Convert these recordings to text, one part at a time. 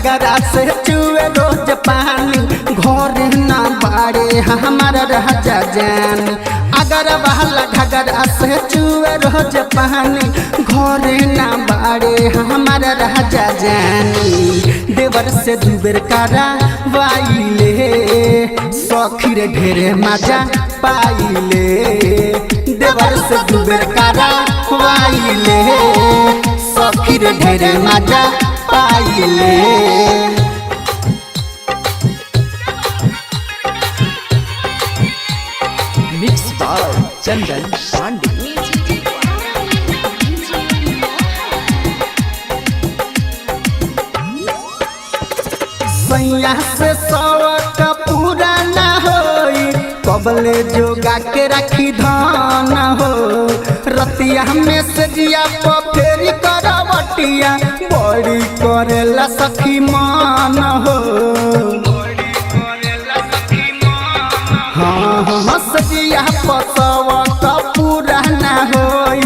घगरा से चुए रोज पानी घर ना बाड़े हमारा राजा जान। अगर वाला घगरा से चुए रोज पानी घर ना बाड़े हमारा राजा जानी। देवर से दुबर करा वाइले सखीर ढेरे मजा पाइले। देवर से दुबर करा वाइले सखीर ढेरे मजा पाइले। Mix by Chandan Pandey. सैया से सवक पूरा न होई कबले जोगा के रखी धान हो। रतिया में से जिया फेरी करवटिया बड़ी करेला सखी मान हो। हाँ सजिया पसवक पूरा न होई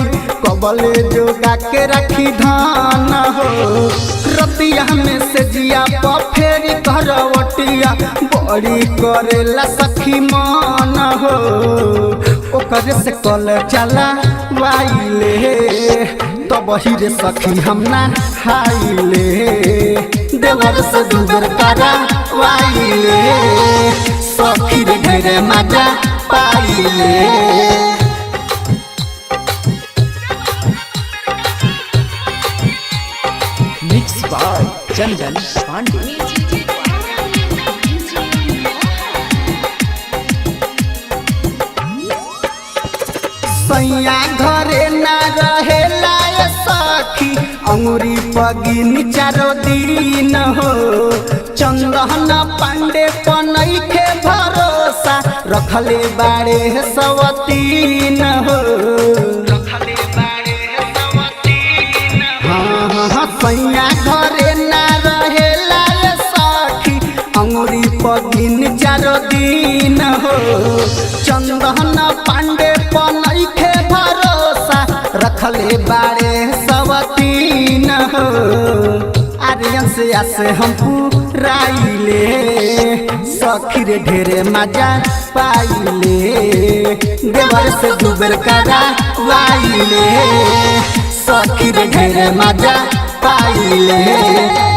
कबले जोगा के रखी धान हो। रतिया में से जिया फेरी करवटिया बड़ी करेला सखी मान हो। ओकर से कल चला वाइले तब ही रे सखी हम ना हाइले। देवर से दुबर करा वाइले सखी रे ढेरे मजा पाइले। Mix by Chandan Pandey. सैया घरे ना रहेला सखी अंगुरी पगिन चारो दिन हो। चंदन पांडे पनैखे भरोसा रखले बाड़े सवतीन हो। हाँ सैया घरे ना रहेला सखी अंगुरी पगिन चारो दिन हो। चंदन पांडे पनैखे भरोसा रखले बाड़े सवतीन हो। आर्यन से आसे हम पुराइले सखी रे ढेरे मजा पाइले। देवर से दुबर करा वाइले सखी रे ढेरे मजा पाइले।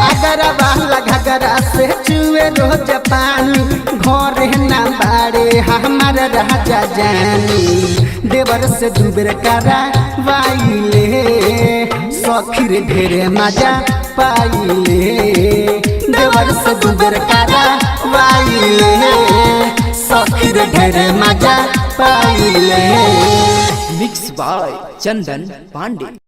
अगर वाला घगरा से चुए रोज पानी घर ना बाड़े हमारा राजा जानी। देवर से दुबर करा वाइले सखी रे ढेरे मजा पाइले। देवर से दुबर करा वाइले सखी रे ढेरे मजा पाइले। Mix by Chandan Pandey.